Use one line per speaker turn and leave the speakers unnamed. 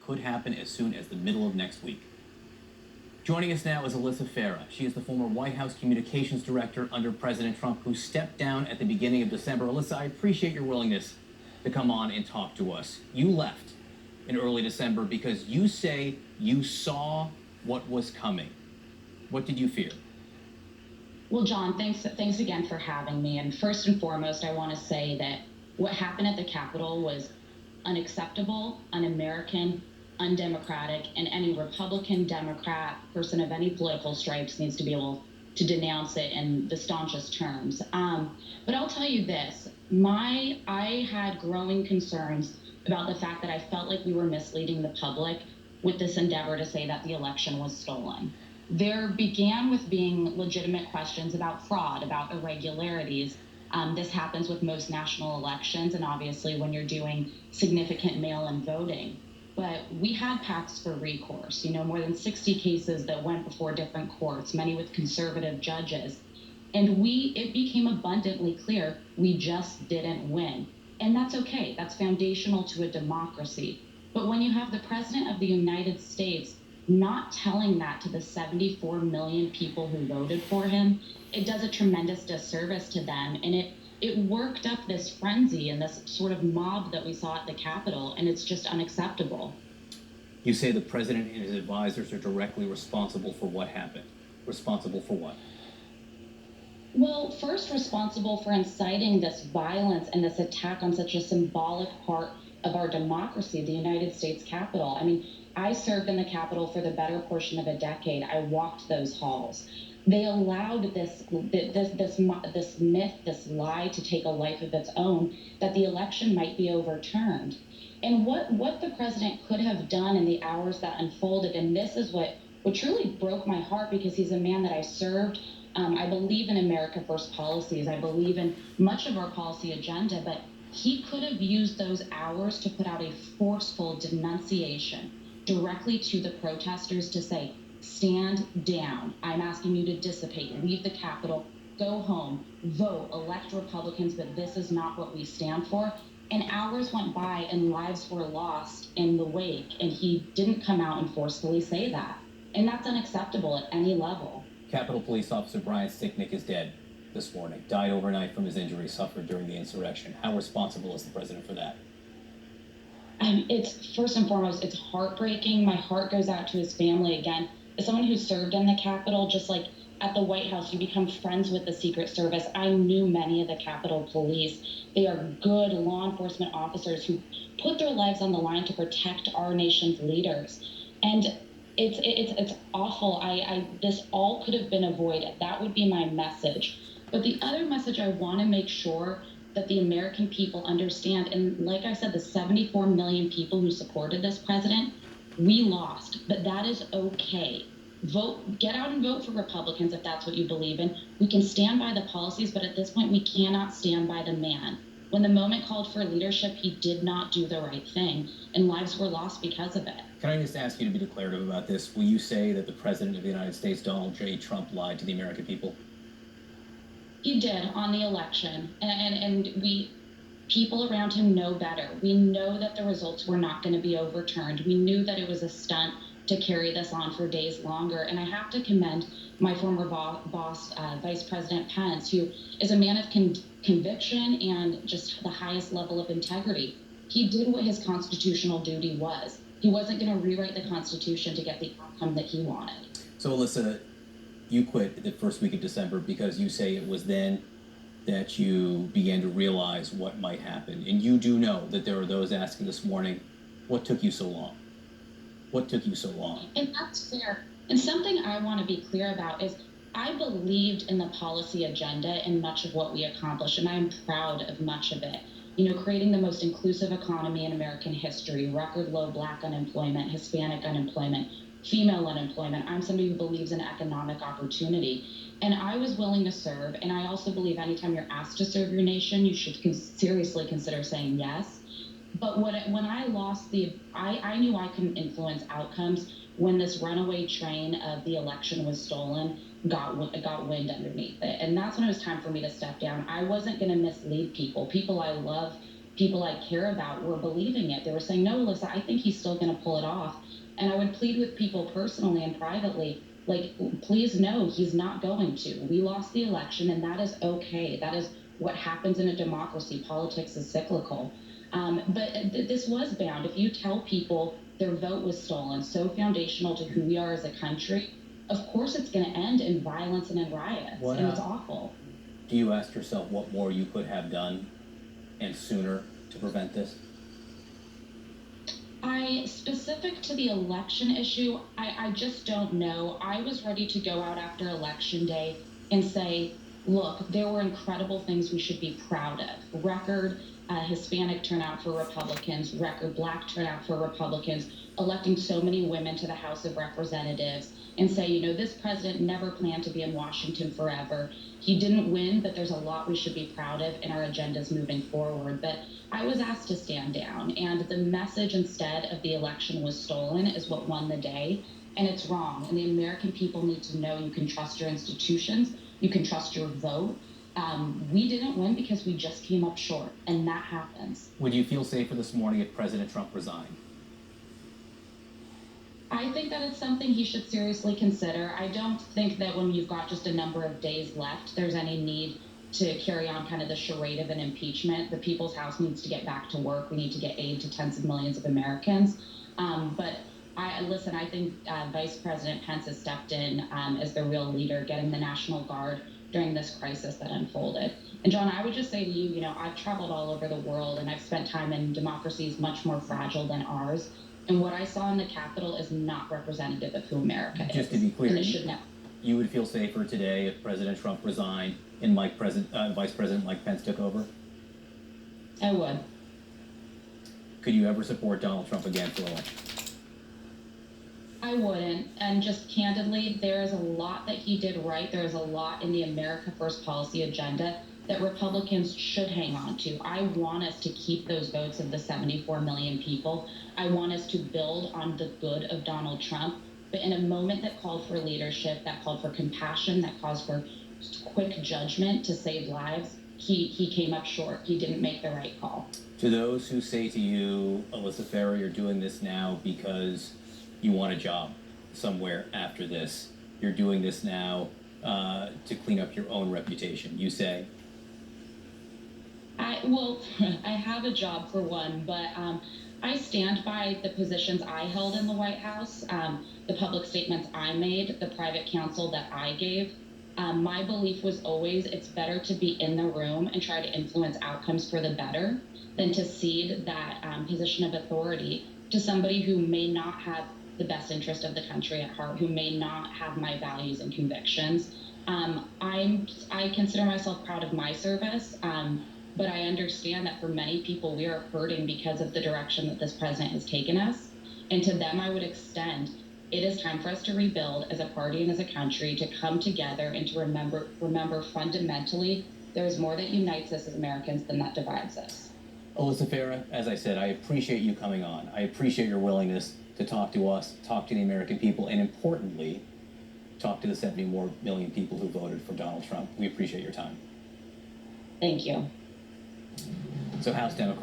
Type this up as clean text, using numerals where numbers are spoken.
could happen as soon as the middle of next week. Joining us now is Alysha Farah. She is the former White House communications director under President Trump, who stepped down at the beginning of December. Alysha, I appreciate your willingness to come on and talk to us. You left in early December because you say you saw what was coming. What did you fear?
Well, John, thanks again for having me. And first and foremost, I want to say that what happened at the Capitol was unacceptable, un-American, undemocratic, and any Republican, Democrat, person of any political stripes needs to be able to denounce it in the staunchest terms. But I'll tell you this, I had growing concerns about the fact that I felt like we were misleading the public with this endeavor to say that the election was stolen. There began with being legitimate questions about fraud, about irregularities. This happens with most national elections, and obviously when you're doing significant mail-in voting. But we had paths for recourse, more than 60 cases that went before different courts, many with conservative judges. And it became abundantly clear we just didn't win. And that's okay. That's foundational to a democracy. But when you have the President of the United States not telling that to the 74 million people who voted for him, it does a tremendous disservice to them. And it worked up this frenzy and this sort of mob that we saw at the Capitol, and it's just unacceptable.
You say the president and his advisors are directly responsible for what happened. Responsible for what?
Well, first responsible for inciting this violence and this attack on such a symbolic part of our democracy, the United States Capitol. I mean, I served in the Capitol for the better portion of a decade. I walked those halls. They allowed this myth, this lie to take a life of its own, that the election might be overturned. And what the president could have done in the hours that unfolded, and this is what truly broke my heart, because he's a man that I served. I believe in America First policies. I believe in much of our policy agenda, but he could have used those hours to put out a forceful denunciation directly to the protesters to say, stand down. I'm asking you to dissipate, leave the Capitol, go home, vote, elect Republicans, but this is not what we stand for. And hours went by and lives were lost in the wake, and he didn't come out and forcefully say that. And that's unacceptable at any level.
Capitol Police Officer Brian Sticknick is dead this morning, died overnight from his injuries suffered during the insurrection. How responsible is the president for that?
It's first and foremost, it's heartbreaking. My heart goes out to his family. Again, as someone who served in the Capitol, just like at the White House, you become friends with the Secret Service. I knew many of the Capitol Police. They are good law enforcement officers who put their lives on the line to protect our nation's leaders. And it's awful. This all could have been avoided. That would be my message. But the other message I want to make sure that the American people understand, and like I said, the 74 million people who supported this president, we lost, but that is okay. Vote, get out and vote for Republicans if that's what you believe in. We can stand by the policies, but at this point, we cannot stand by the man. When the moment called for leadership, he did not do the right thing, and lives were lost because of it.
Can I just ask you to be declarative about this? Will you say that the President of the United States, Donald J. Trump, lied to the American people?
He did on the election, and people around him know better. We know that the results were not going to be overturned. We knew that it was a stunt to carry this on for days longer. And I have to commend my former boss, Vice President Pence, who is a man of conviction and just the highest level of integrity. He did what his constitutional duty was. He wasn't going to rewrite the Constitution to get the outcome that he wanted.
So, Alysha, you quit the first week of December because you say it was then that you began to realize what might happen. And you do know that there are those asking this morning, what took you so long? What took you so long?
And that's fair. And something I want to be clear about is I believed in the policy agenda and much of what we accomplished, and I'm proud of much of it. Creating the most inclusive economy in American history, record low Black unemployment, Hispanic unemployment, female unemployment. I'm somebody who believes in economic opportunity. And I was willing to serve. And I also believe anytime you're asked to serve your nation, you should seriously consider saying yes. But when I lost I knew I couldn't influence outcomes when this runaway train of the election was stolen, got wind underneath it. And that's when it was time for me to step down. I wasn't going to mislead people I love, people I care about were believing it. They were saying, no, Alyssa, I think he's still going to pull it off. And I would plead with people personally and privately, like, please no, he's not going to. We lost the election, and that is okay. That is what happens in a democracy. Politics is cyclical. But this was bound. If you tell people their vote was stolen, so foundational to who we are as a country, of course it's going to end in violence and in riots, and it's awful.
Do you ask yourself what more you could have done and sooner to prevent this?
Specific to the election issue, I just don't know. I was ready to go out after Election Day and say, look, there were incredible things we should be proud of. Record Hispanic turnout for Republicans, record Black turnout for Republicans, electing so many women to the House of Representatives, and say, you know, this president never planned to be in Washington forever. He didn't win, but there's a lot we should be proud of in our agendas moving forward. But I was asked to stand down, and the message instead of the election was stolen is what won the day, and it's wrong. And the American people need to know you can trust your institutions, you can trust your vote. We didn't win because we just came up short, and that happens.
Would you feel safer this morning if President Trump resigned?
I think that it's something he should seriously consider. I don't think that when you've got just a number of days left, there's any need to carry on kind of the charade of an impeachment. The People's House needs to get back to work. We need to get aid to tens of millions of Americans. But I think Vice President Pence has stepped in as the real leader, getting the National Guard during this crisis that unfolded. And John, I would just say to you, you know, I've traveled all over the world, and I've spent time in democracies much more fragile than ours. And what I saw in the Capitol is not representative of who America is.
Just to be clear,
and it should never.
You would feel safer today if President Trump resigned and Vice President Mike Pence took over?
I would.
Could you ever support Donald Trump again for election?
I wouldn't. And just candidly, there is a lot that he did right. There is a lot in the America First policy agenda that Republicans should hang on to. I want us to keep those votes of the 74 million people. I want us to build on the good of Donald Trump. But in a moment that called for leadership, that called for compassion, that calls for quick judgment to save lives, he came up short. He didn't make the right call.
To those who say to you, Alysha Farah, you're doing this now because you want a job somewhere after this. You're doing this now to clean up your own reputation, you say?
I have a job for one, but I stand by the positions I held in the White House, the public statements I made, the private counsel that I gave. My belief was always it's better to be in the room and try to influence outcomes for the better than to cede that position of authority to somebody who may not have the best interest of the country at heart, who may not have my values and convictions. I consider myself proud of my service, but I understand that for many people, we are hurting because of the direction that this president has taken us. And to them, I would extend, it is time for us to rebuild as a party and as a country, to come together and to remember fundamentally, there is more that unites us as Americans than that divides us.
Alysha Farah, as I said, I appreciate you coming on. I appreciate your willingness to talk to us, talk to the American people, and importantly, talk to the 74 million people who voted for Donald Trump. We appreciate your time.
Thank you.
So House Democrats